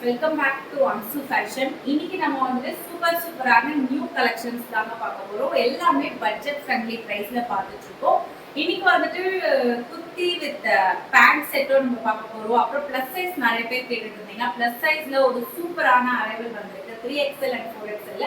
Welcome back to Anshu fashion. இன்னைக்கு நம்ம வந்து சூப்பரான நியூ கலெக்ஷன்ஸ் தாங்க பார்க்க போறோம். எல்லாமே பட்ஜெட் ஃப்ரெண்ட்லி பிரைஸ்ல பார்த்துட்டு இருக்கோம். இன்னைக்கு வந்துட்டு குர்த்தி வித் பேண்ட் செட்டும் நம்ம பார்க்க போறோம். அப்புறம் பிளஸ் சைஸ் நிறைய பேர் கேட்டுட்டு இருந்தீங்க. பிளஸ் சைஸ்ல ஒரு சூப்பரான அரைவல் வந்திருக்கு 3XL அண்ட் 4XL.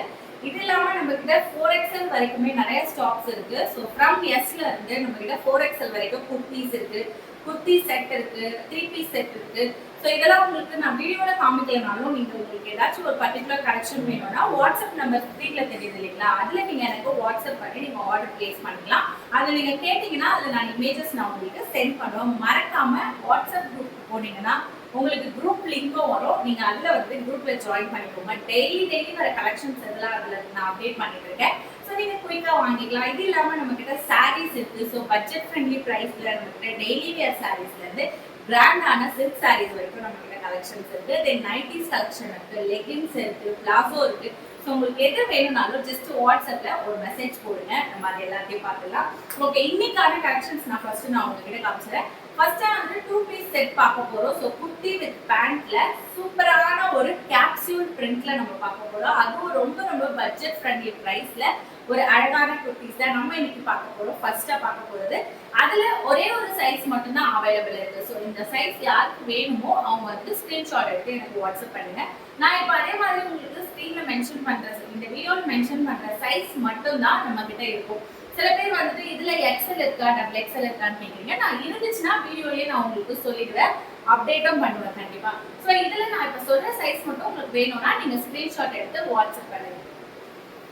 இது இல்லாம நம்ம கிட்ட 4XL வரைக்குமே நிறைய ஸ்டாக்ஸ் இருக்கு. ஸோ ஃப்ரம் எஸ்ல இருந்து நம்ம கிட்ட 4XL வரைக்கும் குர்த்திஸ் இருக்கு, குர்த்தி செட் இருக்கு, 3 பீஸ் செட் இருக்கு. ஸோ இதெல்லாம் உங்களுக்கு நான் வீடியோல காமிக்கலனாலும் நீங்க உங்களுக்கு ஏதாச்சும் ஒரு பர்டிகுலர் கலெக்ஷன் வேணும்னா வாட்ஸ்அப் நம்பர் ஸ்க்ரீன்ல தெரியுது இல்லைங்களா, அதுல நீங்க எனக்கு வாட்ஸ்அப் பண்ணி நீங்க ஆர்டர் பிளேஸ் பண்ணிக்கலாம். அதுல நீங்க கேட்டீங்கன்னா அதுல நான் இமேஜஸ் நான் உங்களுக்கு சென்ட் பண்ணுவேன். மறக்காம வாட்ஸ்அப் குரூப் போனீங்கன்னா உங்களுக்கு குரூப் லிங்கும் வரும். நீங்க அதுல வந்து குரூப்ல ஜாயின் பண்ணிக்கோங்க. டெய்லி வர கலெக்ஷன்ஸ் எல்லாம் அதுல நான் அப்டேட் பண்ணிட்டு இருக்கேன். ஸோ நீங்க குயிக்கா வாங்கிக்கலாம். இது இல்லாம நம்ம கிட்ட சாரீஸ் இருக்கு. ஸோ பட்ஜெட் ஃப்ரெண்ட்லி பிரைஸ்ல நம்ம கிட்ட டெய்லி வேர் சாரீஸ்ல இருந்து பிராண்டான சில்க் சாரீஸ் வரைக்கும் நம்ம கிட்ட கலெக்ஷன்ஸ் இருக்கு. தென் நைட்டிஸ் கலெக்ஷன் இருக்கு, லெகின்ஸ் இருக்கு, பிளாசோ இருக்கு. ஸோ உங்களுக்கு எது வேணும்னாலும் ஜஸ்ட் வாட்ஸ்அப்ல ஒரு மெசேஜ் போடுங்க, நம்ம அது எல்லாத்தையும் பார்த்துக்கலாம். ஓகே, இன்னைக்கான கலெக்ஷன்ஸ் நான் உங்ககிட்ட காமிச்சிடுறேன். ஃபர்ஸ்ட் வந்து 2 பீஸ் செட் பார்க்க போறோம். ஸோ குர்த்தி வித் பேண்ட்ல சூப்பரான ஒரு கேப்சூல் பிரிண்ட்ல நம்ம பார்க்க போறோம். அதுவும் ரொம்ப பட்ஜெட் ஃப்ரெண்ட்லி பிரைஸ்ல ஒரு அழகான குர்த்திஸ் தான் நம்ம இன்னைக்கு பார்க்க போறோம். ஃபர்ஸ்டா பார்க்க போறது அதுல ஒரே ஒரு சைஸ் மட்டும் தான் அவைலபிள் இருக்கு. ஸோ இந்த சைஸ் யாருக்கு வேணுமோ அவங்க வந்து ஸ்கிரீன்ஷாட் எடுத்து எனக்கு வாட்ஸ்அப் பண்ணுங்க. நான் இப்போ அதே மாதிரி உங்களுக்கு ஸ்க்ரீன்ல மென்ஷன் பண்ற இந்த வீடியோல மென்ஷன் பண்ற சைஸ் மட்டும் தான் நம்ம கிட்ட இருக்கும். சில பேர் வந்துட்டு இதுல எக்ஸல் இருக்கா, டபுள் எக்ஸல் இருக்கான்னு கேட்குறீங்க. நான் இருந்துச்சுன்னா வீடியோலயே நான் உங்களுக்கு சொல்லிடுவேன், அப்டேட்டும் பண்ணுவேன் கண்டிப்பா. ஸோ இதுல நான் இப்போ சொல்ற சைஸ் மட்டும் உங்களுக்கு வேணும்னா நீங்க ஸ்கிரீன்ஷாட் எடுத்து வாட்ஸ்அப் பண்ணுங்க.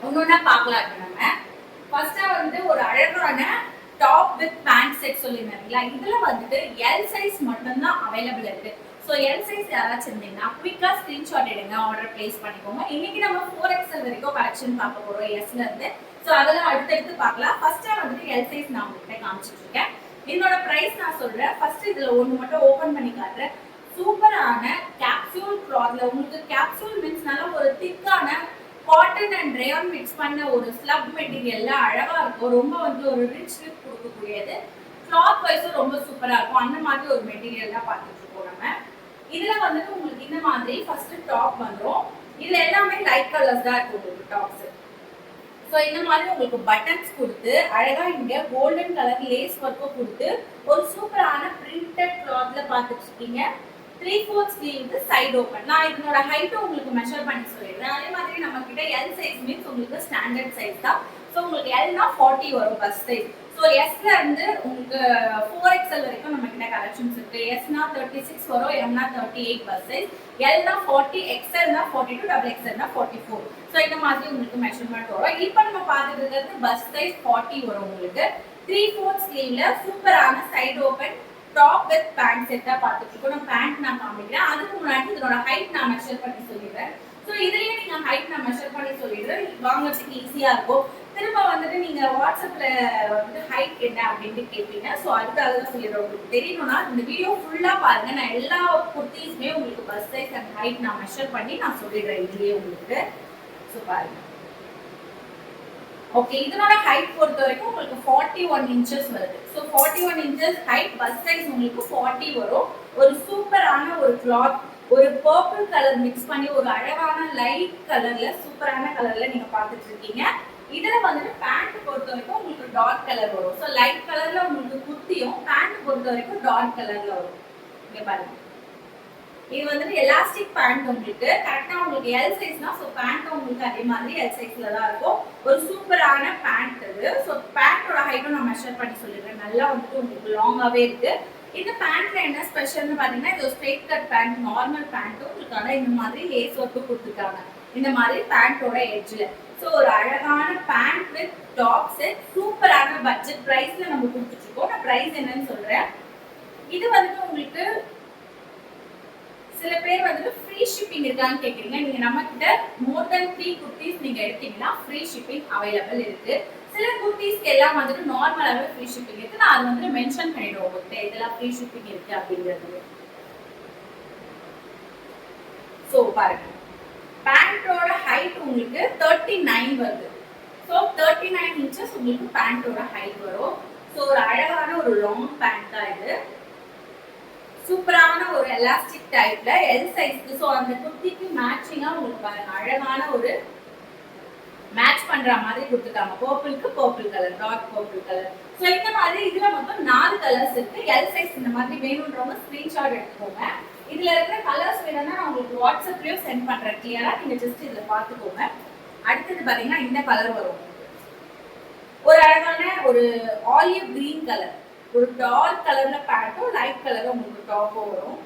ஒன்னொன்னா பார்க்கலாம். நம்ம ஃபர்ஸ்டா வந்து ஒரு அழகான டாப் வித் பேண்ட் செட் சொல்லியிருந்தீங்களா, இதுல வந்துட்டு எல் சைஸ் மட்டும் தான் அவைலபிள் இருக்கு. ஸோ எல் சைஸ் யாராச்சும் இருந்தீங்கன்னா குவிக்கா ஸ்கிரீன்ஷாட் எடுங்க, ஆர்டர் பிளேஸ் பண்ணிக்கோங்க. இன்னைக்கு நம்ம 4XL வரைக்கும் கலெக்ஷன் பார்க்க போறோம் எஸ்ல இருந்து. ஸோ அதெல்லாம் அடுத்தடுத்து பார்க்கலாம். ஃபர்ஸ்டா வந்துட்டு எல் சைஸ் நான் உங்ககிட்ட காமிச்சிட்டு இருக்கேன். இதோட பிரைஸ் நான் சொல்றேன். ஃபர்ஸ்ட் இதுல ஒன்று மட்டும் ஓபன் பண்ணி காட்டுறேன். சூப்பரான கேப்சூல் கிளாத்ல உங்களுக்கு கேப்சூல் மீன்ஸ் நல்ல ஒரு திக்கான காட்டன் அண்ட் ரேயான் மிக்ஸ் பண்ண ஒரு ஸ்லப் மெட்டீரியல்ல அழகா இருக்கும். ரொம்ப வந்து ஒரு ரிச் லுக் கொடுக்கக்கூடியது. கிளாத் வைஸும் ரொம்ப சூப்பரா இருக்கும். அந்த மாதிரி ஒரு மெட்டீரியல் தான் பார்த்துட்டு இருக்கோம் நம்ம. இதுல வந்துட்டு உங்களுக்கு இந்த மாதிரி ஃபர்ஸ்ட் டாப் வந்துடும். இதுல எல்லாமே லைட் கலர்ஸ் தான் இருக்கும் உங்களுக்கு டாப்ஸ். ஸோ இந்த மாதிரி உங்களுக்கு பட்டன்ஸ் கொடுத்து அழகா இங்க கோல்டன் கலர் லேஸ் ஒர்க்கும் கொடுத்து ஒரு சூப்பரான பிரிண்டட் கிளாத்ல பார்த்துட்டு இருக்கீங்க. 3/4 ஸ்லீவ் சைடு ஓப்பன். நான் இதனோட ஹைட்டும் உங்களுக்கு மெஷர் பண்ணி சொல்லிடுறேன். அதே மாதிரி நம்ம கிட்ட எல் சைஸ் மீன்ஸ் உங்களுக்கு ஸ்டாண்டர்ட் சைஸ் தான். ஸோ உங்களுக்கு எல்னா 40 வரும் பஸ் சைஸ். ஸோ எஸ்ல இருந்து உங்களுக்கு 4XL வரைக்கும் நம்ம கிட்ட கலெக்ஷன்ஸ் இருக்கு. எஸ்னா 36 வரும், எம்னா 38 பஸ் சைஸ், எல்னா 40, எக்ஸ்எல்னா 42, டபுள் எக்ஸ்எல்னா 44. ஸோ இந்த மாதிரி உங்களுக்கு மெஷர்மெண்ட் வரும். இப்போ நம்ம பார்த்துட்டு இருக்கிறது பஸ் சைஸ் 40 வரும் உங்களுக்கு. 3/4 ஸ்லீவ்ல சூப்பரான side open top with pant செட்டா பார்த்துட்டு இருக்கோம். நான் பேண்ட் நான் காமிக்கிறேன். அதுக்கு முன்னாடி இதோட ஹைட் நான் மெஷர் பண்ணி சொல்லிடுறேன். ஸோ இதுலயே நீங்க ஹைட் நான் மெஷர் பண்ணி சொல்லிடுறேன், வாங்குறதுக்கு ஈஸியா இருக்கும். திரும்ப வந்துட்டு நீங்க வாட்ஸ்அப்ல வந்து ஹைட் என்ன அப்படின்ட்டு கேட்பீங்க. ஸோ அதுக்காக தான் சொல்லிடுறேன். உங்களுக்கு தெரியணும்னா இந்த வீடியோ ஃபுல்லா பாருங்க. நான் எல்லா குர்த்திஸுமே உங்களுக்கு பஸ் சைஸ் அண்ட் ஹைட் நான் மெஷர் பண்ணி நான் சொல்லிடுறேன் இதுலயே உங்களுக்கு. ஸோ பாருங்க. ஓகே, இதனோட ஹைட் பொறுத்த வரைக்கும் உங்களுக்கு 41 இன்ச்சஸ் வருது. So 41 inches height, bust size உங்களுக்கு 40 வரும். ஒரு சூப்பரான ஒரு கிளாத், ஒரு பர்பிள் கலர் மிக்ஸ் பண்ணி ஒரு அழகான லைட் கலர்ல சூப்பரான கலர்ல நீங்க பார்த்துட்டு இருக்கீங்க. இதுல வந்துட்டு பேண்ட் பொறுத்த வரைக்கும் உங்களுக்கு டார்க் கலர் வரும். ஸோ லைட் கலர்ல உங்களுக்கு குர்த்தியும், பேண்ட் பொறுத்த வரைக்கும் டார்க் கலர்ல வரும். இங்க பாருங்க, இது வந்துட்டு எலாஸ்டிக் பேண்ட் உங்களுக்கு கரெக்டா உங்களுக்கு எல் சைஸ்னா. ஸோ பேண்ட் உங்களுக்கு அதே மாதிரி எல் சைஸ்ல தான் இருக்கும். ஒரு சூப்பரான பேண்ட் இது. ஸோ பேண்டோட ஹைட்டும் நான் மெஷர் பண்ணி சொல்லிடுறேன். நல்லா வந்துட்டு உங்களுக்கு லாங்காவே இருக்கு. இந்த பேண்ட்ல என்ன ஸ்பெஷல்னு பாத்தீங்கன்னா இது ஸ்ட்ரெயிட் கட் பேண்ட், நார்மல் பேண்ட்டும் உங்களுக்கு இந்த மாதிரி லேஸ் ஒர்க்கு கொடுத்துருக்காங்க இந்த மாதிரி பேண்டோட எட்ஜ்ல. ஸோ ஒரு அழகான பேண்ட் வித் டாப் செட் சூப்பரான பட்ஜெட் பிரைஸ்ல நம்ம கொடுத்துட்டு இருக்கோம். நான் பிரைஸ் என்னன்னு சொல்றேன். இது வந்துட்டு உங்களுக்கு சில பேர் வந்துட்டு ஃப்ரீ ஷிப்பிங் இருக்கான்னு கேட்குறீங்க. நீங்க நம்ம கிட்ட மோர் தென் 3 குர்த்திஸ் நீங்க எடுத்தீங்கன்னா ஃப்ரீ ஷிப்பிங் அவைலபிள் இருக்கு. சில குர்த்திஸ்க்கு எல்லாம் வந்துட்டு நார்மலாகவே ஃப்ரீ ஷிப்பிங் இருக்கு. நான் அது வந்துட்டு மென்ஷன் பண்ணிடுவோம் உங்கள்கிட்ட இதெல்லாம் ஃப்ரீ ஷிப்பிங் இருக்கு அப்படிங்கிறது. ஸோ பாருங்க, பேண்டோட ஹைட் உங்களுக்கு 39 வருது. ஸோ 39 இன்ச்சஸ் உங்களுக்கு பேண்டோட ஹைட் வரும். ஸோ ஒரு அழகான ஒரு லாங் பேண்ட் தான் இது. சூப்பரான ஒரு எலாஸ்டிக் டைப்ல எல் சைஸ்க்கு. ஸோ அந்த குர்த்திக்கு மேட்சிங்கா உங்களுக்கு பாருங்க அழகான ஒரு மேட்ச் பண்ற மாதிரி கொடுத்துருக்காங்க. பர்பிளுக்கு purple colour, dark purple colour. So இந்த மாதிரி இதுல மொத்தம் 4 கலர்ஸ் இருக்கு. எல் சைஸ் இந்த மாதிரி வேணும்ன்றவங்க ஸ்கிரீன்ஷாட் எடுத்துக்கோங்க. இதுல இருக்கிற கலர்ஸ் வேணும்னா நான் உங்களுக்கு வாட்ஸ்அப்லயும் சென்ட் பண்றேன் கிளியரா, நீங்க ஜஸ்ட் இதுல பாத்துக்கோங்க. அடுத்தது பாத்தீங்கன்னா இந்த கலர் வரும், ஒரு அழகான ஒரு ஆலிவ் கிரீன் கலர், ஒரு டார்க் கலர்ல பேண்ட்டும் லைட் கலர்ல உங்களுக்கு டாப்பும் வரும்.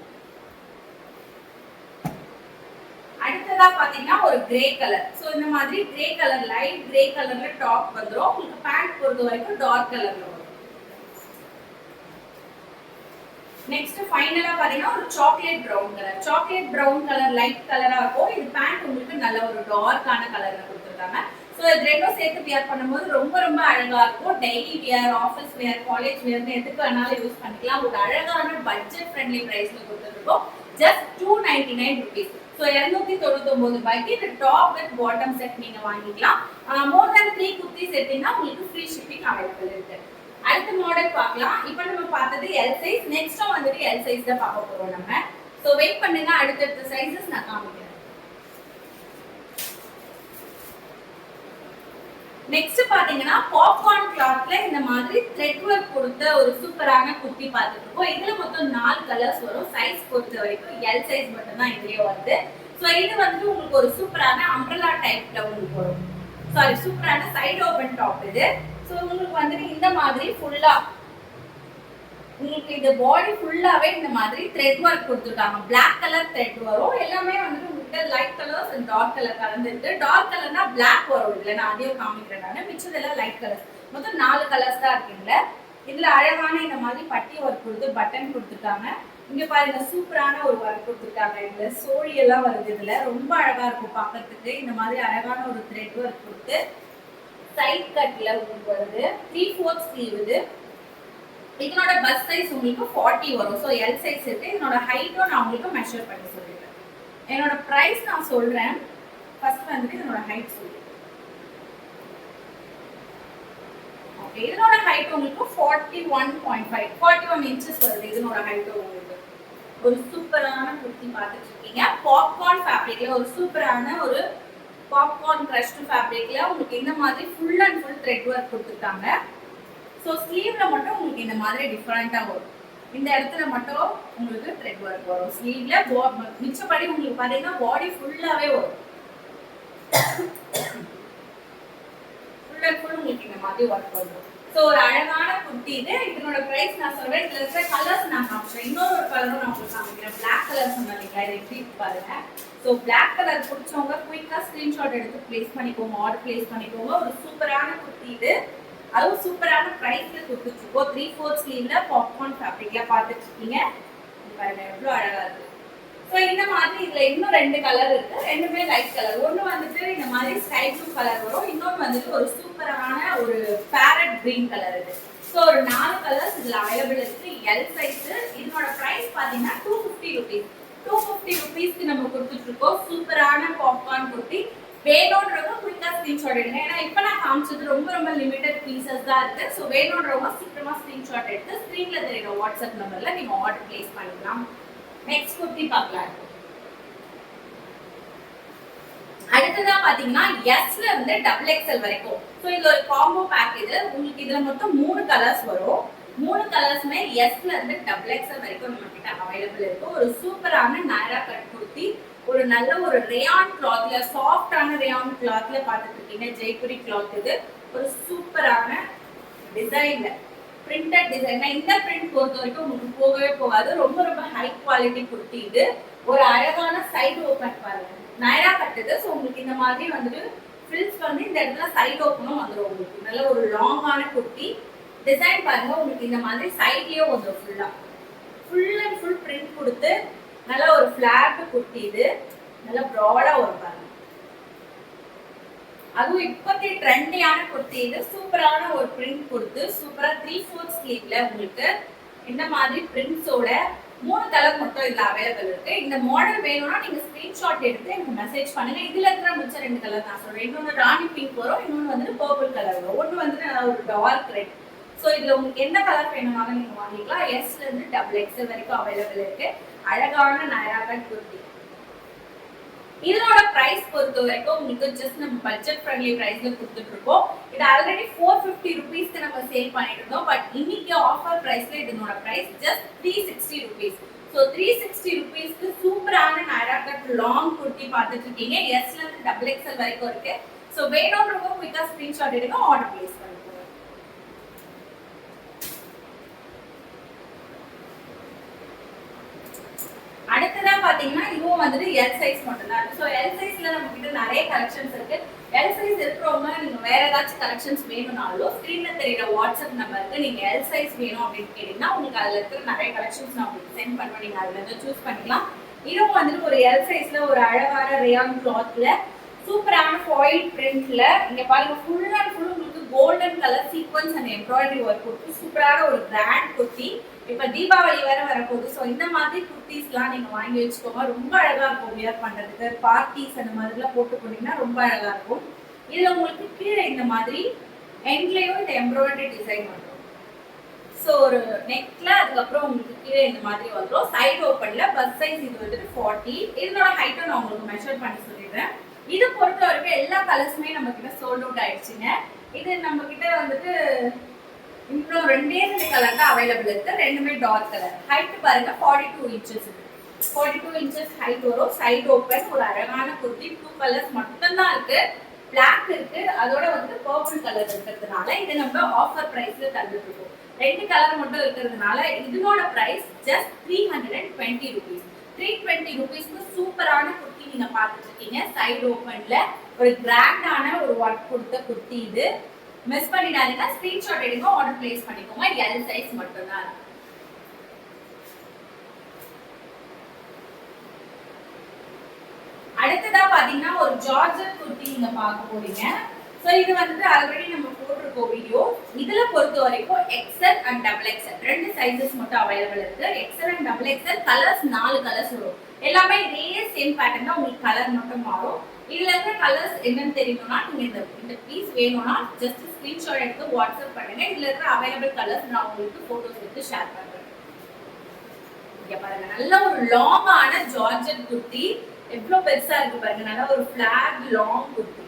அடுத்ததா பாத்தீங்கன்னா ஒரு கிரே கலர். சோ இந்த மாதிரி கிரே கலர், லைட் கிரே கலர்ல டாப் வந்துரும். உங்களுக்கு பேண்ட் பொறுத்த வரைக்கும் டார்க் கலர்ல வரும். நெக்ஸ்ட் ஃபைனலா பாத்தீங்கன்னா ஒரு chocolate brown colour. Chocolate brown colour light கலரா இருக்கும். இது பேண்ட் உங்களுக்கு நல்ல ஒரு டார்க்கான கலர்ல கொடுத்துருக்காங்க. ஸோ இது ரெண்டும் சேர்த்து வியர் பண்ணும்போது ரொம்ப ரொம்ப அழகா இருக்கும். Daily wear, office wear, college வியர்னு எதுக்கு வேணாலும் யூஸ் பண்ணிக்கலாம். ஒரு அழகான பட்ஜெட் ஃப்ரெண்ட்லி பிரைஸ்ல கொடுத்துருக்கோம். Just 299 rupees. ஸோ 299 ரூபாய்க்கு இந்த டாப் வித் பாட்டம் செட் நீங்க வாங்கிக்கலாம். மோர் தென் 3 குர்த்திஸ் எடுத்தீங்கன்னா உங்களுக்கு ஃப்ரீ ஷிப்பிங் அவைலபிள் இருக்கு. அடுத்த மாடல் பார்க்கலாம். இப்போ நம்ம பார்த்தது எல் சைஸ். நெக்ஸ்டும் வந்துட்டு எல் சைஸ் தான் பார்க்க போறோம் நம்ம. ஸோ வெயிட் பண்ணுங்க, அடுத்தடுத்த சைஸஸ் நான் காமிக்கிறேன். நெக்ஸ்ட் பாத்தீங்கன்னா பாப்கார்ன் கிளாத்ல இந்த மாதிரி த்ரெட் ஒர்க் கொடுத்த ஒரு சூப்பரான குர்த்தி பார்த்துட்டு இருக்கோம். இதுல மொத்தம் 4 கலர்ஸ் வரும். சைஸ் பொறுத்த வரைக்கும் எல் சைஸ் மட்டும் தான் இதுலயே வருது. ஸோ இது வந்து உங்களுக்கு ஒரு சூப்பரான அம்ப்ரெல்லா டைப்ல உங்களுக்கு வரும். சாரி, சூப்பரான சைடு ஓபன் டாப் இது. ஸோ உங்களுக்கு வந்துட்டு இந்த மாதிரி ஃபுல்லா உங்களுக்கு இந்த பாடி ஃபுல்லாவே இந்த மாதிரி த்ரெட் ஒர்க் கொடுத்துருக்காங்க. பிளாக் கலர் த்ரெட் வரும். எல்லாமே வந்துட்டு உங்களுக்கு light colours and dark colour கலந்துருக்கு. டார்க் கலர்னா பிளாக் வரும். இதுல நான் அதையும் காமிக்கிறேன். நான் மிச்சதெல்லாம் லைட் கலர்ஸ். மொத்தம் 4 கலர்ஸ் தான் இருக்குங்கள. இதுல அழகான இந்த மாதிரி பட்டி ஒர்க் கொடுத்து பட்டன் கொடுத்துருக்காங்க. இங்க பாருங்க சூப்பரான ஒரு ஒர்க் கொடுத்துருக்காங்க. இதுல சோழி எல்லாம் வருது. இதுல ரொம்ப அழகா இருக்கும் பாக்கிறதுக்கு. இந்த மாதிரி அழகான ஒரு த்ரெட் ஒர்க் கொடுத்து சைட் கட்ல உங்களுக்கு வருது. 3/4 ஸ்லீவ் இது. இதனோட பஸ் சைஸ் உங்களுக்கு 40 வரும். ஸோ எல் சைஸ் இருக்கு. இதனோட ஹைட்டும் நான் உங்களுக்கு மெஷர் பண்ணி சொல்லிடுறேன். என்னோட பிரைஸ் நான் சொல்றேன். ஃபர்ஸ்ட் வந்துட்டு இதனோட ஹைட் சொல்றேன். ஓகே, இதனோட ஹைட் உங்களுக்கு 41.5 41 இன்ச்சஸ் வருது. இதனோட ஹைட் உங்களுக்கு ஒரு சூப்பரான குர்த்தி பார்த்துட்டு இருக்கீங்க. பாப்கார்ன் ஃபேப்ரிக்ல ஒரு சூப்பரான ஒரு பாப்கார்ன் கிரஷ்டு ஃபேப்ரிக்ல உங்களுக்கு இந்த மாதிரி full and full thread work கொடுத்துருக்காங்க. ஸோ ஸ்லீவ்ல மட்டும் உங்களுக்கு இந்த மாதிரி டிஃப்ரெண்டா வரும். இந்த இடத்துல மட்டும் உங்களுக்கு த்ரெட் ஒர்க் வரும் ஸ்லீவ்ல. மிச்சப்படி உங்களுக்கு பாத்தீங்கன்னா பாடி ஃபுல்லாவே வரும். ஃபுல் அண்ட் ஃபுல் உங்களுக்கு இந்த மாதிரி ஒர்க் வரும். ஸோ ஒரு அழகான குர்த்தி இது. இதனோட பிரைஸ் நான் சொல்றேன். இதுல இருக்கிற கலர்ஸ் நான் காமிக்கிறேன். இன்னொரு கலரும் நான் உங்களுக்கு காமிக்கிறேன். பிளாக் கலர் சொன்னீங்களா, இதை எப்படி பாருங்க. ஸோ பிளாக் கலர் பிடிச்சவங்க குயிக்கா ஸ்கிரீன்ஷாட் எடுத்து பிளேஸ் பண்ணிக்கோங்க, ஆர்டர் பிளேஸ் பண்ணிக்கோங்க. ஒரு சூப்பரான குர்த்தி இது. அதுவும் சூப்பரான பிரைஸ்ல கொடுத்துருக்கோம். 3/4 ஸ்லீவ்ல பாப்கார்ன் ஃபேப்ரிக்ல பார்த்துட்டு இருக்கீங்க. பாருங்க எவ்வளவு அழகா இருக்கு. ஸோ இந்த மாதிரி இதுல இன்னும் 2 கலர் இருக்கு. ரெண்டுமே லைட் கலர். ஒன்னு வந்துட்டு இந்த மாதிரி ஸ்கை ப்ளூ கலர் வரும். இன்னொன்று வந்துட்டு ஒரு சூப்பரான ஒரு பேரட் கிரீன் கலர் இது. ஸோ ஒரு 4 கலர்ஸ் இதுல அவைலபிள் இருக்கு. L size. இதனோட பிரைஸ் பாத்தீங்கன்னா 250 rupees. 250 rupeesக்கு நம்ம கொடுத்துட்டு இருக்கோம். சூப்பரான பாப்கார்ன் குர்த்தி. வேணும்ன்றவங்க குயிக்கா ஸ்கிரீன்ஷாட் எடுங்க. ஏன்னா இப்ப நான் காமிச்சது ரொம்ப ரொம்ப லிமிடெட் பீசஸ் தான் இருக்கு. ஸோ வேணும்ன்றவங்க சீக்கிரமா ஸ்கிரீன்ஷாட் எடுத்து ஸ்கிரீன்ல தெரியுற வாட்ஸ்அப் நம்பர்ல நீங்க ஆர்டர் பிளேஸ் பண்ணிக்கலாம். நெக்ஸ்ட் குர்த்தி பார்க்கலாம். அடுத்ததா பாத்தீங்கன்னா எஸ்ல இருந்து XXL வரைக்கும். ஸோ இது ஒரு காம்போ பேக்கேஜ். உங்களுக்கு இதுல மொத்தம் 3 கலர்ஸ் வரும். 3 கலர்ஸ்மே எஸ்ல இருந்து XXL வரைக்கும் நம்ம கிட்ட அவைலபிள் இருக்கு. ஒரு சூப்பரான நைரா கட் குர்த்தி. ஒரு நல்ல ஒரு ரேயான் கிளாத்ல, சாஃப்டான ரேயான் கிளாத்ல பார்த்துட்டு இருக்கீங்க. ஜெய்புரி கிளாத் இது. ஒரு சூப்பரான டிசைன்ல பிரிண்டட் டிசைன். இந்த பிரிண்ட் பொறுத்த வரைக்கும் உங்களுக்கு போகவே போகாது. ரொம்ப ரொம்ப ஹை குவாலிட்டி குர்த்தி இது. ஒரு அழகான சைடு ஓப்பன் பாருங்க. நைரா கட்டுது. ஸோ உங்களுக்கு இந்த மாதிரி வந்துட்டு ஃபில்ஸ் வந்து இந்த இடத்துல சைடு ஓப்பனும் வந்துடும். உங்களுக்கு நல்ல ஒரு லாங்கான குர்த்தி. டிசைன் பாருங்க. உங்களுக்கு இந்த மாதிரி சைட்லயும் வந்துடும். ஃபுல் அண்ட் ஃபுல் பிரிண்ட் கொடுத்து நல்ல ஒரு ஃபிளாட் குர்த்தி இது. நல்ல ப்ராடா ஒரு பாருங்க. அதுவும் இப்பத்தி ட்ரெண்டியான குர்த்தி இது. சூப்பரான ஒரு பிரிண்ட் கொடுத்து சூப்பரா 3/4 ஸ்லீவ்ல உங்களுக்கு இந்த மாதிரி பிரிண்ட்ஸோட 3 கலர் மட்டும் இதுல அவைலபிள் இருக்கு. இந்த மாடல் வேணும்னா நீங்க ஸ்கிரீன்ஷாட் எடுத்து எனக்கு மெசேஜ் பண்ணுங்க. இதுல இருக்கிற மிச்ச 2 கலர் நான் சொல்றேன். இன்னொன்று ராணி பிங்க் வரும். இன்னொன்று வந்து பர்பிள் கலர் வரும். ஒன்று வந்து ஒரு டார்க் ரெட். ஸோ இதுல உங்களுக்கு எந்த கலர் வேணும்னாலும் நீங்க வாங்கிக்கலாம். எஸ்ல இருந்து டபுள் எக்ஸ்எல் வரைக்கும் அவைலபிள் இருக்கு. அழகான நைரா கட் குர்த்தி. இதோட பிரைஸ் பொறுத்த வரைக்கும் உங்களுக்கு ஜஸ்ட் நம்ம பட்ஜெட் ஃப்ரெண்ட்லி பிரைஸ்ல கொடுத்துட்டு இருக்கோம். இது ஆல்ரெடி 450 ருபீஸ்க்கு நம்ம சேல் பண்ணிட்டு இருந்தோம். பட் இன்னைக்கு ஆஃபர் பிரைஸ்ல இதனோட பிரைஸ் ஜஸ்ட் 360 ருபீஸ். ஸோ 360 ருபீஸ்க்கு சூப்பரான நைரா கட் லாங் குர்த்தி பார்த்துட்டு இருக்கீங்க. எஸ்ல இருந்து டபுள் எக்ஸ்எல் வரைக்கும் இருக்கு. ஸோ வேணும்ன்றவங்க குயிக்கா ஸ்கிரீன்ஷாட் எடுங்க, ஆர்டர் பிளேஸ் பண்ணுங்க. அடுத்ததா பாத்தீங்கன்னா இதுவும் வந்துட்டு எல் சைஸ் மட்டும் தான். ஸோ எல் சைஸ்ல நம்ம கிட்ட நிறைய கலெக்ஷன்ஸ் இருக்கு. எல் சைஸ் இருக்கிறவங்க நீங்க வேற ஏதாச்சும் கலெக்ஷன்ஸ் வேணும்னாலும் ஸ்கிரீன்ல தெரியுற வாட்ஸ்அப் நம்பருக்கு நீங்க எல் சைஸ் வேணும் அப்படின்னு கேட்டீங்கன்னா உங்களுக்கு அதுல இருக்கிற நிறைய கலெக்ஷன்ஸ் நான் உங்களுக்கு சென்ட் பண்ணுவேன். நீங்க அதுல இருந்து சூஸ் பண்ணிக்கலாம். இதுவும் வந்துட்டு ஒரு எல் சைஸ்ல ஒரு அழகான ரேயான் கிளாத்ல சூப்பரான ஃபாயில் பிரிண்ட்ல இங்க பாருங்க ஃபுல் அண்ட் ஃபுல் உங்களுக்கு golden colour sequence and embroidery work கொடுத்து சூப்பரான ஒரு கிராண்ட் குர்த்தி. இப்ப தீபாவளி வேற வரப்போகுது. ஸோ இந்த மாதிரி குர்த்திஸ்லாம் நீங்க வாங்கி வச்சுக்கோங்க. ரொம்ப அழகா இருக்கும் வியர் பண்றதுக்கு. பார்ட்டிஸ் அந்த மாதிரிலாம் போட்டு போனீங்கன்னா ரொம்ப அழகா இருக்கும். இதுல உங்களுக்கு கீழே இந்த மாதிரி எண்ட்லயும் இந்த எம்ப்ராய்டரி டிசைன் வரும். ஸோ ஒரு நெக்ல அதுக்கப்புறம் உங்களுக்கு கீழே இந்த மாதிரி வந்துடும். சைடு ஓப்பன்ல பஸ் சைஸ் இது வந்துட்டு 40. இதனோட ஹைட்டை நான் உங்களுக்கு மெஷர் பண்ணி சொல்லிடுறேன். இது பொறுத்த வரைக்கும் எல்லா கலர்ஸுமே நம்ம கிட்ட சோல்ட் அவுட் ஆயிடுச்சுங்க. இது நம்ம கிட்ட வந்துட்டு இன்னும் ரெண்டே கலர் தான் அவைலபிள் இருக்கு. ரெண்டுமே டார்க் கலர். ஹைட் பாருங்க 42 இன்ச்சஸ் இருக்கு. 42 இன்ச்சஸ் ஹைட் வரும். சைடு ஓப்பன் ஒரு அழகான குர்த்தி. 2 கலர்ஸ் மட்டும் தான் இருக்கு. பிளாக் இருக்கு, அதோட வந்து பர்பிள் கலர் இருக்கிறதுனால இது நம்ம ஆஃபர் பிரைஸ்ல தந்துட்டு இருக்கோம். 2 கலர் மட்டும் இருக்கிறதுனால இதனோட பிரைஸ் ஜஸ்ட் 320 ருபீஸ். 320 ருபீஸ்க்கு சூப்பரான குர்த்தி நீங்க பார்த்துட்டு இருக்கீங்க. சைடு ஓப்பன்ல ஒரு கிராண்டான ஒரு ஒர்க் கொடுத்த குர்த்தி இது. மிஸ் பண்ணிடாதீங்க. ஸ்கிரீன்ஷாட் எடுங்க, ஆர்டர் பிளேஸ் பண்ணிக்கோங்க. எல் சைஸ் மட்டும் தான். அடுத்ததா பாத்தீங்கன்னா ஒரு ஜார்ஜெட் குர்த்தி நீங்க பார்க்க போறீங்க. சோ இது வந்து ஆல்ரெடி நம்ம போட்டிருக்கோம் வீடியோ. இதுல பொறுத்த வரைக்கும் எக்ஸ்எல் அண்ட் டபுள் எக்ஸ்எல் ரெண்டு சைஸஸ் மட்டும் அவைலபிள் இருக்கு. XL and double XL colours 4 colours வரும். எல்லாமே இதே சேம் பேட்டர்ன் தான். உங்களுக்கு கலர் மட்டும் மாறும். இதுல இருக்கிற கலர்ஸ் என்னன்னு தெரியணும்னா நீங்க இந்த பீஸ் வேணும்னா ஜஸ்ட் ஸ்கிரீன்ஷாட் எடுத்து வாட்ஸ்அப் பண்ணுங்க. இதுல இருக்கிற அவைலபிள் கலர்ஸ் நான் உங்களுக்கு போட்டோஸ் எடுத்து ஷேர் பண்றேன். இங்க பாருங்க நல்ல ஒரு லாங்கான ஜார்ஜெட் குர்த்தி. எவ்வளவு பெருசா இருக்கு பாருங்க. நல்ல ஒரு ஃபிளாக் லாங் குர்த்தி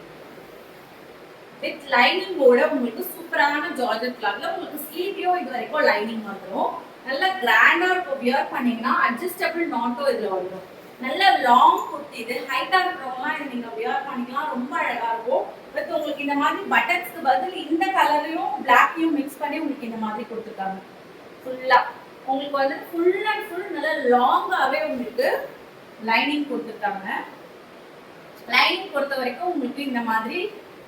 வித் லைனிங்கோட உங்களுக்கு சூப்பரான ஜார்ஜெட் கிளாத்ல உங்களுக்கு ஸ்லீவ்லயும் இது வரைக்கும் லைனிங் வந்துடும். நல்ல கிராண்டா இருக்கும். வியர் பண்ணீங்கன்னா அட்ஜஸ்டபிள் நாட்டோ இதுல வந்துடும். நல்ல லாங் குர்த்தி. இது ஹைட்டா இருக்கிறவங்கலாம் இது நீங்க வியர் பண்ணிக்கலாம். ரொம்ப அழகா இருக்கும். பட் உங்களுக்கு இந்த மாதிரி பட்டன்ஸ்க்கு பதில் இந்த கலரையும் பிளாக்கையும் மிக்ஸ் பண்ணி உங்களுக்கு இந்த மாதிரி கொடுத்துருக்காங்க. ஃபுல்லா உங்களுக்கு வந்து ஃபுல் அண்ட் ஃபுல் நல்ல லாங்காவே உங்களுக்கு லைனிங் கொடுத்துருக்காங்க. லைனிங் பொறுத்த வரைக்கும் உங்களுக்கு இந்த மாதிரி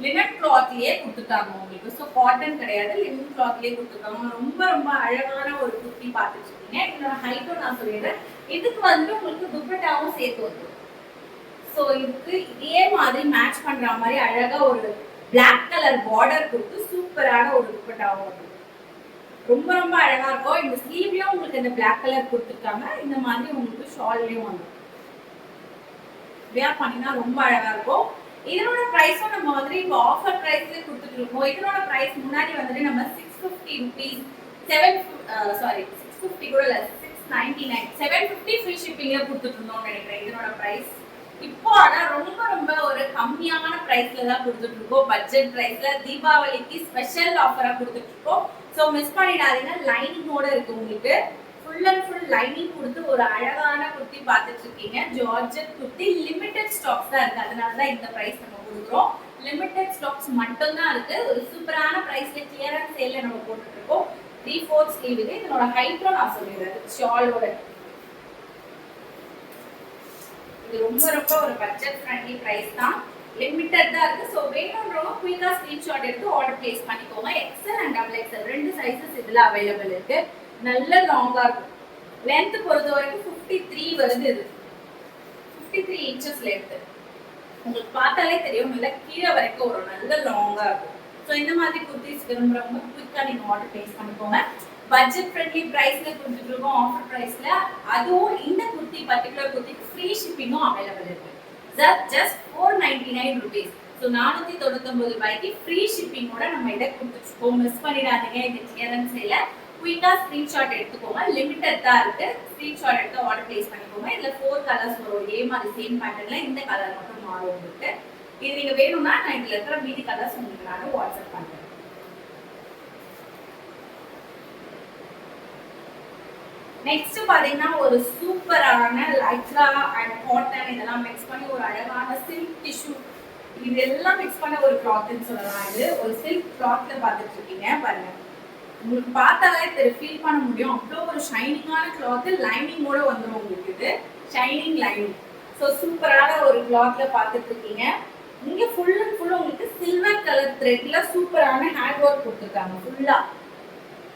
லினன் கிளாத்லயே கொடுத்துருக்காங்க உங்களுக்கு. ஸோ காட்டன் கிடையாது, லினன் கிளாத்லயே கொடுத்துருக்காங்க. ரொம்ப ரொம்ப அழகான ஒரு குர்த்தி பார்த்துட்டு இருக்கீங்க. இதோட ஹைட்டும் நான் சொல்லிடுறேன். இதுக்கு வந்து உங்களுக்கு துப்பட்டாவும் சேர்த்து வந்துடும். ஸோ இதுக்கு இதே மாதிரி மேட்ச் பண்ற மாதிரி அழகா ஒரு பிளாக் கலர் பார்டர் கொடுத்து சூப்பரான ஒரு துப்பட்டாவும் வந்துடும். ரொம்ப ரொம்ப அழகா இருக்கும். இந்த ஸ்லீவ்லயும் உங்களுக்கு இந்த பிளாக் கலர் கொடுத்துருக்காங்க. இந்த மாதிரி உங்களுக்கு ஷால்லயும் வந்துடும். வியர் பண்ணினா ரொம்ப அழகா இருக்கும். இதனோட பிரைஸும் நம்ம வந்து இப்போ ஆஃபர் பிரைஸ்ல கொடுத்துட்டு இருக்கோம். இதனோட பிரைஸ் முன்னாடி வந்துட்டு நம்ம 650 ருபீஸ் 650 கூட இல்ல 699 750 ஃப்ரீ ஷிப்பிங்ல கொடுத்துட்டு இருந்தோம்னு நினைக்கிறேன். இதனோட பிரைஸ் இப்போ ஆனா ரொம்ப ரொம்ப ஒரு கம்மியான பிரைஸ்ல தான் கொடுத்துட்டு இருக்கோம். பட்ஜெட் பிரைஸ்ல தீபாவளிக்கு ஸ்பெஷல் ஆஃபரா கொடுத்துட்டு இருக்கோம். ஸோ மிஸ் பண்ணிடாதீங்க. லைனிங்கோட இருக்கு உங்களுக்கு. ஃபுல் அண்ட் ஃபுல் லைனிங் கொடுத்து ஒரு அழகான குர்த்தி பார்த்துட்டு இருக்கீங்க. ஜார்ஜெட் குர்த்தி லிமிடெட் ஸ்டாக்ஸ் தான் இருக்கு. அதனால தான் இந்த பிரைஸ் நம்ம கொடுக்குறோம். லிமிடெட் ஸ்டாக்ஸ் மட்டும் தான் இருக்கு. ஒரு சூப்பரான பிரைஸ்ல கிளியரன்ஸ் சேல்ல நம்ம போட்டுட்டு இருக்கோம். 3/4 ஸ்லீவ் இது. இதனோட ஹைட்டும் நான் சொல்லிடுறேன். ஷாலோட இது ரொம்ப ரொம்ப ஒரு பட்ஜெட் ஃப்ரெண்ட்லி பிரைஸ் தான். லிமிட்டட் தான் இருக்கு. ஸோ வேணும்ன்றவங்க குயிக்கா ஸ்கிரீன்ஷாட் எடுத்து ஆர்டர் பிளேஸ் பண்ணிக்கோங்க. எக்ஸ்எல் அண்ட் டபுள் எக்ஸ்எல் ரெண்டு சைஸஸ் இதுல அவைலபிள் இருக்கு. நல்ல லாங்கா இருக்கும். லென்த் பொறுத்த வரைக்கும் 53 வருது. இது 53 இன்ச்சஸ் லென்த். உங்களுக்கு பார்த்தாலே தெரியும். நல்ல கீழே வரைக்கும் ஒரு நல்ல லாங்கா இருக்கும். ஸோ இந்த மாதிரி குர்த்திஸ் விரும்புறவங்க குயிக்கா நீங்க ஆர்டர் பிளேஸ் பண்ணிக்கோங்க. பட்ஜெட் ஃப்ரெண்ட்லி பிரைஸ்ல கொடுத்துட்டு இருக்கோம் ஆஃபர் பிரைஸ்ல. அதுவும் இந்த குர்த்தி பர்டிகுலர் குர்த்திக்கு ஃப்ரீ ஷிப்பிங்கும் அவைலபிள் இருக்கு. Just 499 rupees. ஸோ 499 ரூபாய்க்கு ஃப்ரீ ஷிப்பிங்கோட நம்ம இதை கொடுத்துருக்கோம். மிஸ் பண்ணிடாதீங்க. இது கிளியரன்ஸ் சேல. குயிக்கா ஸ்கிரீன்ஷாட் எடுத்துக்கோங்க. லிமிட்டட் தான் இருக்கு. ஸ்கிரீன்ஷாட் எடுத்து ஆர்டர் பிளேஸ் பண்ணிக்கோங்க. இதுல 4 கலர்ஸ் வரும். இதே மாதிரி சேம் பேட்டர்ன்ல இந்த கலர் மட்டும் மாறும் உங்களுக்கு. இது நீங்க வேணும்னா நான் இதுல இருக்கிற மீதி கலர்ஸ் உங்களுக்கு நான் வாட்ஸ்அப் பண்றேன். நெக்ஸ்ட் பாத்தீங்கன்னா ஒரு சூப்பரான லைக்ரா அண்ட் காட்டன் இதெல்லாம் மிக்ஸ் பண்ணி ஒரு அழகான சில்க் டிஷ்யூ இது எல்லாம் மிக்ஸ் பண்ண ஒரு கிளாத்னு சொல்லலாம். இது ஒரு சில்க் கிளாத்ல பாத்துட்டு இருக்கீங்க பாருங்க. உங்களுக்கு பார்த்தாலே ஃபீல் பண்ண முடியும். அவ்வளோ ஒரு ஷைனிங்கான கிளாத் லைனிங்கோட வந்துடும் உங்களுக்கு. இது ஷைனிங் லைனிங். ஸோ சூப்பரான ஒரு கிளாத்ல பார்த்துட்டு இருக்கீங்க. இங்க ஃபுல் அண்ட் ஃபுல் உங்களுக்கு சில்வர் கலர் த்ரெட்ல சூப்பரான ஹேண்ட் ஒர்க் கொடுத்துருக்காங்க ஃபுல்லா.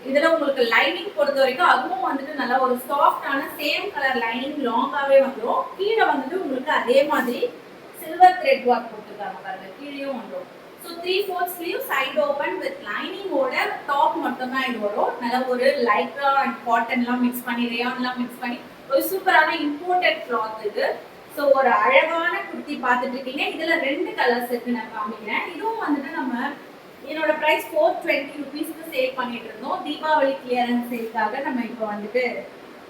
இதுல உங்களுக்கு லைனிங் பொறுத்த வரைக்கும் அதுவும் வந்துட்டு நல்லா ஒரு சாஃப்டான சேம் கலர் லைனிங் லாங்காவே வந்துடும். கீழே வந்துட்டு உங்களுக்கு அதே மாதிரி சில்வர் த்ரெட் ஒர்க் கொடுத்துருக்காங்க பாருங்க. கீழேயும் வந்துடும். So 3/4 sleeve side open with லைனிங்கோட டாப் மட்டும் தான் இது வரும். நல்ல ஒரு லைக்ரா அண்ட் காட்டன்லாம் மிக்ஸ் பண்ணி ரேயான்லாம் மிக்ஸ் பண்ணி ஒரு சூப்பரான இம்போர்ட்டட் கிளாத் இது. ஸோ ஒரு அழகான குர்த்தி பார்த்துட்டு இருக்கீங்க. இதுல 2 கலர்ஸ் இருக்கு நான் காமிக்கிறேன். இதுவும் வந்துட்டு நம்ம என்னோட பிரைஸ் 420 ருபீஸ்க்கு சேல் பண்ணிட்டு இருந்தோம். தீபாவளி கிளியரன்ஸ் சேல்காக நம்ம இப்போ வந்துட்டு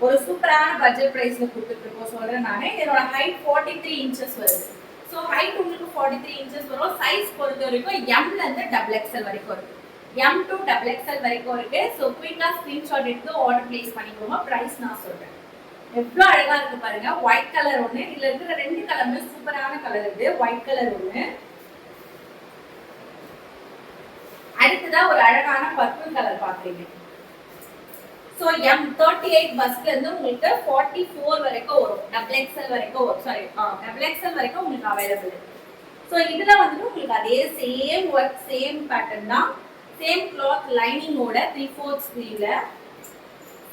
ஒரு சூப்பரான பட்ஜெட் பிரைஸ்ல கொடுத்துட்டு இருக்கோம் சொல்றேன் நானே. இதோட ஹைட் 43 இன்ச்சஸ் வருது. ஸோ ஹைட் உங்களுக்கு 43 இன்ச்சஸ் வரும். சைஸ் பொறுத்த வரைக்கும் எம்ல இருந்து XXL வரைக்கும் இருக்கு. எம் டு XXL வரைக்கும் இருக்கு. ஸோ குயிக்கா ஸ்கிரீன்ஷாட் எடுத்து ஆர்டர் பிளேஸ் பண்ணிக்கோங்க. பிரைஸ் நான் சொல்றேன். எவ்வளோ அழகா இருக்கு பாருங்க. ஒயிட் கலர் ஒன்று. இதுல இருக்கிற 2 கலருமே சூப்பரான கலர். இது ஒயிட் கலர் ஒன்று. அடுத்ததா ஒரு அழகான பர்பிள் கலர் பாக்குறீங்க. ஸோ M38 பஸ்ல இருந்து உங்களுக்கு 44 வரைக்கும் வரும். XXL வரைக்கும் வரும். சாரி XXL வரைக்கும் உங்களுக்கு அவைலபிள். ஸோ இதுல வந்துட்டு உங்களுக்கு அதே சேம் ஒர்க் சேம் பேட்டர்ன் தான். சேம் கிளாத் லைனிங்கோட 3/4 ஸ்லீவ்ல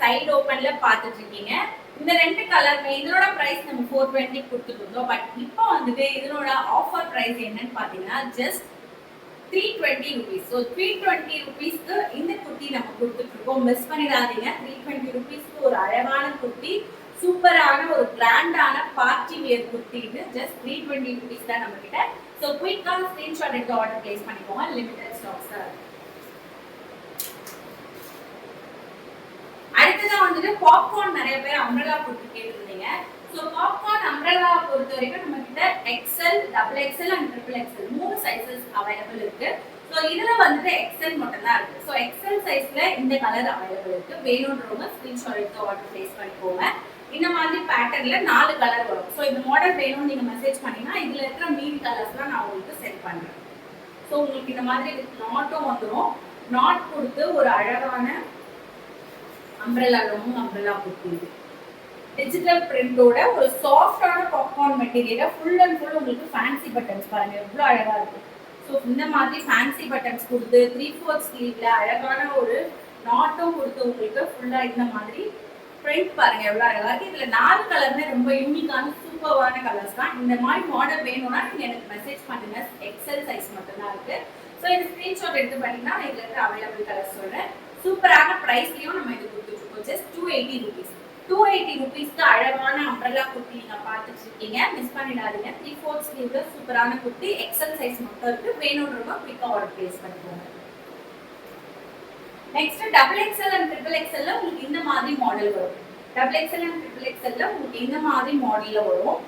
சைடு ஓப்பன்ல பார்த்துட்டு இருக்கீங்க. இந்த 2 கலருமே இதனோட பிரைஸ் நம்ம 420 கொடுத்துட்டு இருந்தோம். பட் இப்போ வந்துட்டு இதனோட ஆஃபர் பிரைஸ் என்னன்னு பாத்தீங்கன்னா ஜஸ்ட் 320 rupees. So 320 rupeesக்கு இந்த குர்த்தி நம்ம கொடுத்துட்டு இருக்கோம். மிஸ் பண்ணிடாதீங்க. 320 rupeesக்கு ஒரு அழகான குர்த்தி, சூப்பரான ஒரு கிராண்டான பார்ட்டி வியர் குர்த்தி. இது ஜஸ்ட் 320 rupees தான் நம்ம கிட்ட. ஸோ குயிக்கான ஸ்கிரீன்ஷாட் எடுத்து ஆர்டர் பிளேஸ் பண்ணிக்கோங்க. லிமிடெட் ஸ்டாக்ஸ் தான். அடுத்ததான் வந்துட்டு பாப்கார்ன் நிறைய பேர் அம்ரலா குர்த்தி கேட்டிருந்தீங்க. ஸோ பாப்கார்ன் அம்ரலா பொறுத்த வரைக்கும் நம்ம கிட்ட XL, XXL and XXL 3 sizes available இருக்கு. ஸோ இதுல வந்துட்டு XL மட்டும் தான் இருக்கு. ஸோ XL சைஸ்ல இந்த கலர் அவைலபிள் இருக்கு. வேணும்ன்றவங்க ஸ்கிரீன்ஷாட் எடுத்து ஆர்டர் பிளேஸ் பண்ணிக்கோங்க. இந்த மாதிரி பேட்டர்ன்ல 4 கலர் வரும். ஸோ இந்த மாடல் வேணும்னு நீங்க மெசேஜ் பண்ணீங்கன்னா இதுல இருக்கிற மீதி கலர்ஸ்லாம் நான் உங்களுக்கு சென்ட் பண்றேன். ஸோ உங்களுக்கு இந்த மாதிரி நாட்டும் வந்துடும். நாட் கொடுத்து ஒரு அழகான umbrella long umbrella kurti. Digital பிரிண்டோட ஒரு சாஃப்டான பாப்கார்ன் மெட்டீரியல ஃபுல் அண்ட் ஃபுல் உங்களுக்கு ஃபேன்சி பட்டன்ஸ் பாருங்க எவ்வளோ அழகா இருக்கு. ஸோ இந்த மாதிரி ஃபேன்சி பட்டன்ஸ் கொடுத்து 3/4 ஸ்லீவ்ல அழகான ஒரு நாட்டும் கொடுத்து உங்களுக்கு ஃபுல்லா இந்த மாதிரி பிரிண்ட் பாருங்க எவ்வளோ அழகா இருக்கு. இதுல 4 கலருமே ரொம்ப யூனிக்கான சூப்பரான கலர்ஸ் தான். இந்த மாதிரி மாடல் வேணும்னா நீங்க எனக்கு மெசேஜ் பண்ணுங்க. XL சைஸ் மட்டும் தான் இருக்கு. ஸோ இந்த ஸ்கிரீன்ஷாட் எடுத்து பண்ணீங்கன்னா இதுல இருக்கிற அவைலபிள் கலர் சொல்றேன். சூப்பரான பிரைஸ்லயும் நம்ம இது கொடுத்துட்டு இருக்கோம். Just 280 rupees. 280 rupeesக்கு அழகான அம்ப்ரெல்லா குர்த்தி நீங்க பார்த்துட்டு இருக்கீங்க. மிஸ் பண்ணிடாதீங்க. 3/4 ஸ்லீவ்ல சூப்பரான குர்த்தி. XL சைஸ் மட்டும் இருக்கு. வேணும்ன்றவங்க குயிக்கா ஆர்டர் பிளேஸ் பண்ணிக்கோங்க. நெக்ஸ்ட் XXL அண்ட் XXL உங்களுக்கு இந்த மாதிரி மாடல் வரும். XXL அண்ட் XXL உங்களுக்கு இந்த மாதிரி மாடல்ல வரும்.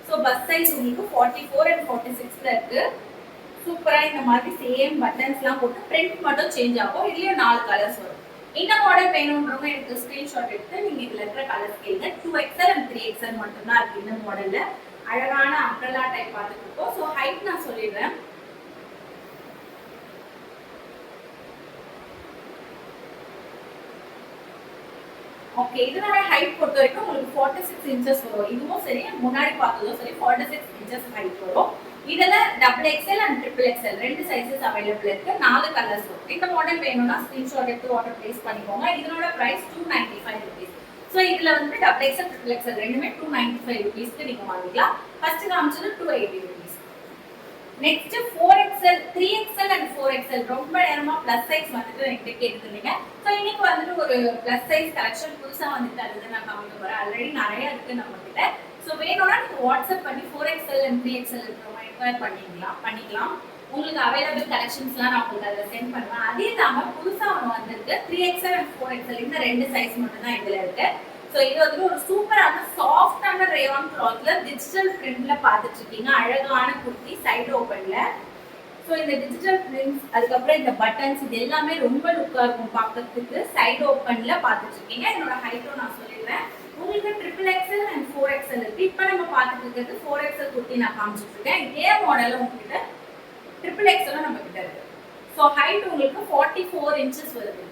ஸோ பஸ் சைஸ் உங்களுக்கு 44 அண்ட் 46ல இருக்கு. சூப்பரா இந்த மாதிரி சேம் பட்டன்ஸ்லாம் போட்டு பிரிண்ட் மட்டும் சேஞ்ச் ஆகும். இதுலயும் 4 கலர்ஸ் வரும். இந்த மாடல் வேணும்ன்றவங்க எனக்கு ஸ்கிரீன்ஷாட் எடுத்து நீங்க இதுல இருக்கிற கலர்ஸ் கேளுங்க. 2XL அண்ட் 3XL மட்டும் தான் இருக்கு இந்த மாடல்ல. அழகான அம்ப்ரெல்லா டைப் பார்த்துட்டு இருக்கோம். ஸோ ஹைட் நான் சொல்லிடுறேன். ஓகே, இதனோட ஹைட் பொறுத்த வரைக்கும் உங்களுக்கு 46 இன்ச்சஸ் வரும். இதுவும் சரி, முன்னாடி பார்த்ததும் சரி 46 இன்ச்சஸ் ஹைட் வரும். இதுல XXL and XXL 2 sizes available இருக்கு. 4 கலர்ஸ் வரும். இந்த மாடல் வேணும்னா ஸ்கிரீன்ஷாட் எடுத்து ஆர்டர் பிளேஸ் பண்ணிக்கோங்க. இதனோட பிரைஸ் 295 rupees. ஸோ இதுல வந்து XXL XXL ரெண்டுமே 295 rupeesக்கு நீங்க வாங்கிக்கலாம். ஃபர்ஸ்ட் காமிச்சது 280 rupees. Next 4XL 3XL and 4XL ரொம்ப நேரமா பிளஸ் சைஸ் வந்துட்டு என்கிட்ட கேட்டுருந்தீங்க. ஸோ இன்னைக்கு வந்துட்டு ஒரு பிளஸ் சைஸ் கலெக்ஷன் புதுசா வந்துட்டு அதுதான் நான் காமிக்க போறேன். ஆல்ரெடி நிறைய இருக்கு நம்ம கிட்ட. ஸோ வேணும்னா நீங்க வாட்ஸ்அப் பண்ணி 4XL அண்ட் 3XL இருக்கிறவங்க என்கொயர் பண்ணிக்கலாம். உங்களுக்கு அவைலபிள் கலெக்ஷன்ஸ்லாம் நான் உங்களுக்கு அதில் சென்ட் பண்ணுவேன். அதே இல்லாமல் புதுசாக ஒன்று வந்திருக்கு 3XL அண்ட் 4XL இந்த 2 சைஸ் மட்டும் தான் இதில் இருக்கு. ஸோ இது வந்து ஒரு சூப்பரான சாஃப்டான ரேயான் கிளாத்ல டிஜிட்டல் பிரிண்ட்ல பார்த்துட்டு இருக்கீங்க. அழகான குர்த்தி சைடு ஓப்பன்ல. ஸோ இந்த டிஜிட்டல் பிரிண்ட்ஸ் அதுக்கப்புறம் இந்த பட்டன்ஸ் இது எல்லாமே ரொம்ப லுக்கா இருக்கும் பார்க்கறதுக்கு. சைடு ஓப்பன்ல பார்த்துட்டு இருக்கீங்க. என்னோட ஹைட்டும் நான் சொல்லிடுறேன். உங்களுக்கு XXL அண்ட் 4XL இருக்கு. இப்போ நம்ம பார்த்துட்டு இருக்கிறது 4XL குர்த்தி நான் காமிச்சிட்டு இருக்கேன். இதே மாடல் உங்ககிட்ட XXL நம்ம கிட்ட இருக்கு. ஸோ ஹைட் உங்களுக்கு 44 inches வருது.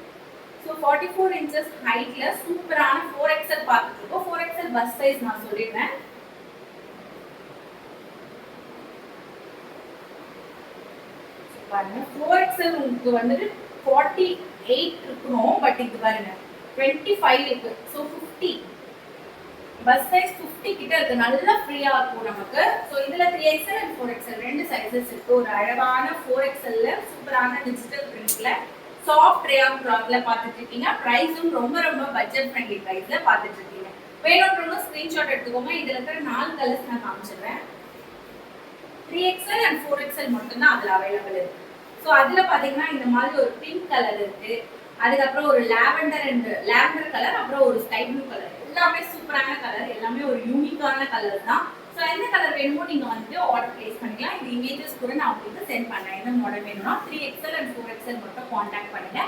ஸோ 44 inches ஹைட்ல சூப்பரான 4XL பார்த்துட்டு இருக்கோம். 4XL பஸ் சைஸ் நான் சொல்லிடுறேன். பாருங்க 4XL உங்களுக்கு வந்துட்டு 48 இருக்கணும். பட் இது பாருங்க 25 இருக்கு. ஸோ 50 பஸ் சைஸ் 50 கிட்ட இருக்கு. நல்லா ஃப்ரீயா இருக்கும் நமக்கு. ஸோ இதுல 3XL அண்ட் 4XL ரெண்டு சைஸஸ் இருக்கு. ஒரு அழகான 4XLல சூப்பரான டிஜிட்டல் பிரிண்ட்ல சாஃப்ட் ரேயான் கிளாத்ல பார்த்துட்டு இருக்கீங்க. பிரைஸும் ரொம்ப ரொம்ப பட்ஜெட் ஃப்ரெண்ட்லி பிரைஸ்ல பார்த்துட்டு இருக்கீங்க. வேணும்ன்றவங்க ஸ்கிரீன்ஷாட் எடுத்துக்கோங்க. இதுல இருக்கிற 4 கலர்ஸ் நான் காமிச்சிடுறேன். 3XL அண்ட் 4XL மட்டும் தான் அதுல அவைலபிள் இருக்கு. ஸோ அதுல பாத்தீங்கன்னா இந்த மாதிரி ஒரு பிங்க் கலர் இருக்கு. அதுக்கப்புறம் ஒரு லாவெண்டர் கலர், அப்புறம் ஒரு ஸ்கை ப்ளூ கலர். எல்லாமே சூப்பரான கலர், எல்லாமே ஒரு யூனிக்கான கலர் தான். ஸோ எந்த கலர் வேணுமோ நீங்க வந்துட்டு ஆர்டர் பிளேஸ் பண்ணிக்கலாம். இந்த இமேஜஸ் கூட நான் உங்களுக்கு சென்ட் பண்ணேன். எந்த மாடல் வேணும்னா 3XL அண்ட் 4XL மட்டும் காண்டாக்ட் பண்ணுங்க.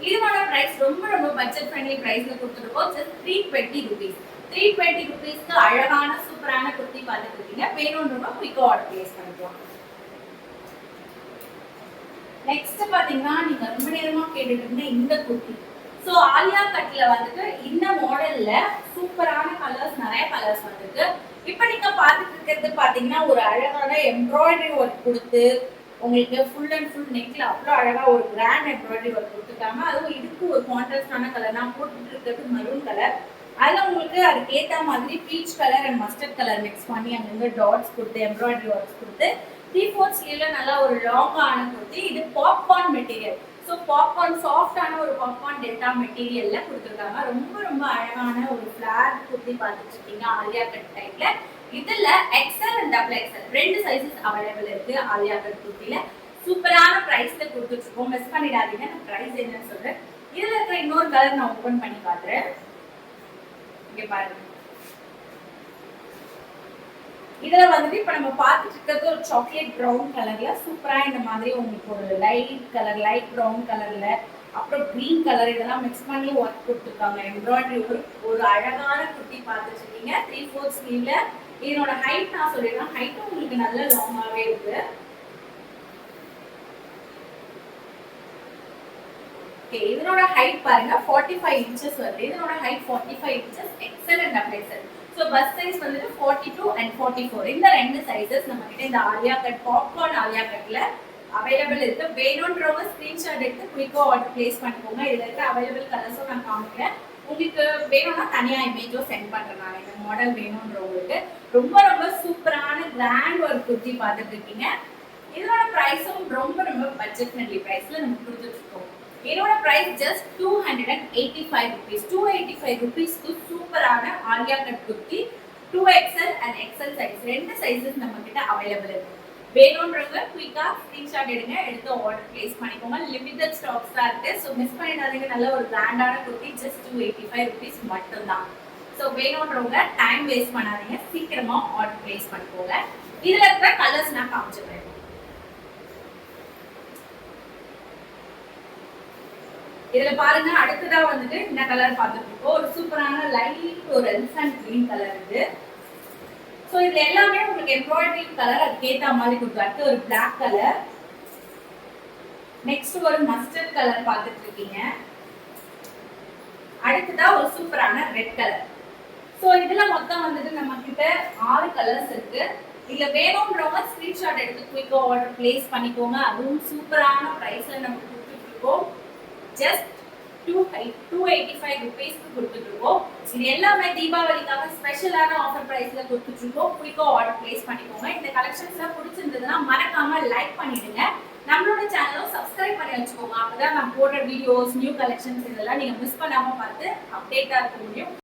இதுவோட பிரைஸ் ரொம்ப ரொம்ப பட்ஜெட் ஃப்ரெண்ட்லி பிரைஸ்ல கொடுத்துருக்கோம். Just 320 rupees. 320 rupeesக்கு அழகான சூப்பரான குர்த்தி பார்த்துட்டு இருக்கீங்க. வேணும்ன்றவங்க குயிக்கா ஆர்டர் பிளேஸ் பண்ணிக்கலாம். நெக்ஸ்ட் பாத்தீங்கன்னா நீங்க ரொம்ப நேரமா கேட்டுட்டு இருந்த இந்த குர்த்தி. ஸோ ஆலியா கட்ல வந்துட்டு இந்த மாடல்ல சூப்பரான கலர்ஸ், நிறைய கலர்ஸ் வந்துருக்கு. இப்போ நீங்க பார்த்துட்டு இருக்கிறது பாத்தீங்கன்னா ஒரு அழகான எம்ப்ராய்டரி ஒர்க் கொடுத்து உங்களுக்கு ஃபுல் அண்ட் ஃபுல் நெக்ல அவ்வளோ அழகா ஒரு கிராண்ட் எம்ப்ராய்டரி ஒர்க் கொடுத்துருக்காங்க. அதுவும் இதுக்கு ஒரு கான்ட்ராஸ்டான கலர் நான் போட்டுட்டு இருக்கிறது மெரூன் கலர். அதில் உங்களுக்கு அதுக்கு ஏற்ற மாதிரி peach colour and mustard colour mix பண்ணி அங்கங்க டாட்ஸ் கொடுத்து எம்ப்ராய்டரி ஒர்க்ஸ் கொடுத்து 3/4 ஸ்லீவ்ல நல்லா ஒரு லாங்கான குர்த்தி. இது பாப்கார்ன் மெட்டீரியல். ஸோ பாப்கார்ன் சாஃப்டான ஒரு பாப்கார்ன் டெல்டா மெட்டீரியல்ல கொடுத்துருக்காங்க. ரொம்ப ரொம்ப அழகான ஒரு ஃபிளாட் குர்த்தி பார்த்துட்டு இருக்கீங்க ஆலியா கட் டைப்ல. இதுல XL அண்ட் XXL ரெண்டு சைஸஸ் அவைலபிள் இருக்கு ஆலியா கட் குர்த்தில. சூப்பரான பிரைஸ்ல கொடுத்துட்டு இருக்கோம். மிஸ் பண்ணிடாதீங்க. நான் பிரைஸ் என்னன்னு சொல்றேன். இதுல இருக்கிற இன்னொரு கலர் நான் ஓபன் பண்ணி காட்டுறேன். இங்க பாருங்க. இதுல வந்துட்டு இப்ப நம்ம பார்த்துட்டு இருக்கிறது ஒரு சாக்லேட் ப்ரௌன் கலர்ல சூப்பரா இந்த மாதிரி உங்களுக்கு ஒரு லைட் ப்ரௌன் கலர்ல அப்புறம் கிரீன் கலர் இதெல்லாம் மிக்ஸ் பண்ணி ஒர்க் கொடுத்துருக்காங்க. எம்ப்ராய்டரி ஒரு அழகான குர்த்தி பார்த்துட்டு இருக்கீங்க. 3/4 ஸ்லீவ்ல. இதனோட ஹைட் நான் சொல்லிடுறேன். ஹைட்டும் உங்களுக்கு நல்ல லாங்காவே இருக்கு. இதனோட ஹைட் பாருங்க 45 inches வருது. இதனோட height 45 inches XL and XXL. So bust size வந்துட்டு 42 அண்ட் 44 இந்த ரெண்டு சைஸஸ் நம்ம கிட்ட இந்த ஆலியா கட் பாப்கார்ன் ஆலியா கட்ல அவைலபிள் இருக்கு. வேணும்ன்றவங்க ஸ்கிரீன்ஷாட் எடுத்து குயிக்கா ஆர்டர் பிளேஸ் பண்ணிக்கோங்க. இதுல இருக்க அவைலபிள் கலர்ஸும் நான் காமிக்கிறேன். உங்களுக்கு வேணும்னா தனியா இமேஜோ சென்ட் பண்றேன். நான் இந்த மாடல் வேணும்ன்றவங்களுக்கு ரொம்ப ரொம்ப சூப்பரான கிராண்ட் ஒரு குர்த்தி பார்த்துட்டு இருக்கீங்க. இதோட பிரைஸும் ரொம்ப ரொம்ப பட்ஜெட் ஃப்ரெண்ட்லி பிரைஸ்ல நம்ம கொடுத்துட்டு இருக்கோம். இதோட பிரைஸ் ஜஸ்ட் 285 rupees. 285 rupeesக்கு சூப்பரான Alia cut kurti 2XL and XL size ரெண்டு சைஸஸ் நம்ம கிட்ட அவைலபிள் இருக்கு. வேணும்ன்றவங்க குயிக்கா ஸ்கிரீன்ஷாட் எடுங்க, எடுத்து ஆர்டர் பிளேஸ் பண்ணிக்கோங்க. லிமிடெட் ஸ்டாக்ஸ் தான் இருக்கு. ஸோ மிஸ் பண்ணிடாதீங்க. நல்ல ஒரு பிராண்டான குர்த்தி ஜஸ்ட் 285 rupees மட்டும்தான். ஸோ வேணும்ன்றவங்க டைம் வேஸ்ட் பண்ணாதீங்க, சீக்கிரமா ஆர்டர் பிளேஸ் பண்ணிக்கோங்க. இதுல இருக்கிற கலர்ஸ் நான் காமிச்சிடுறேன். இதுல பாருங்க அடுத்ததா வந்துட்டு இந்த கலர் பார்த்துட்டு இருக்கோம். ஒரு சூப்பரான லைட் ஒரு எலிஃபண்ட் கிரீன் கலர் இது. ஸோ இதுல எல்லாமே உங்களுக்கு எம்ப்ராய்டரி கலர் அதுக்கேற்ற மாதிரி கொடுத்து ஒரு பிளாக் கலர். நெக்ஸ்ட் ஒரு மஸ்டர்ட் கலர் பார்த்துட்டு இருக்கீங்க. அடுத்ததா ஒரு சூப்பரான ரெட் கலர். ஸோ இதுல மொத்தம் வந்துட்டு நம்ம கிட்ட 6 கலர்ஸ் இருக்கு. இதுல வேணும்ன்றவங்க ஸ்கிரீன்ஷாட் எடுத்து குயிக்கா ஆர்டர் பிளேஸ் பண்ணிக்கோங்க. அதுவும் சூப்பரான பிரைஸ்ல நம்ம கொடுத்துட்டு இருக்கோம். ஜஸ்ட் 285 rupeesக்கு கொடுத்துட்டு இருக்கோம். இது எல்லாமே தீபாவளிக்காக ஸ்பெஷலான ஆஃபர் பிரைஸ்ல கொடுத்துட்டு இருக்கோம். குயிக்கா ஆர்டர் பிளேஸ் பண்ணிக்கோங்க. இந்த கலெக்ஷன்ஸ்லாம் பிடிச்சிருந்ததுன்னா மறக்காம லைக் பண்ணிடுங்க. நம்மளோட சேனலும் சப்ஸ்கிரைப் பண்ணி வச்சுக்கோங்க. அப்பதான் நான் போடுற வீடியோஸ் நியூ கலெக்ஷன்ஸ் இதெல்லாம் நீங்க மிஸ் பண்ணாம பார்த்து அப்டேட்டா இருக்க முடியும்.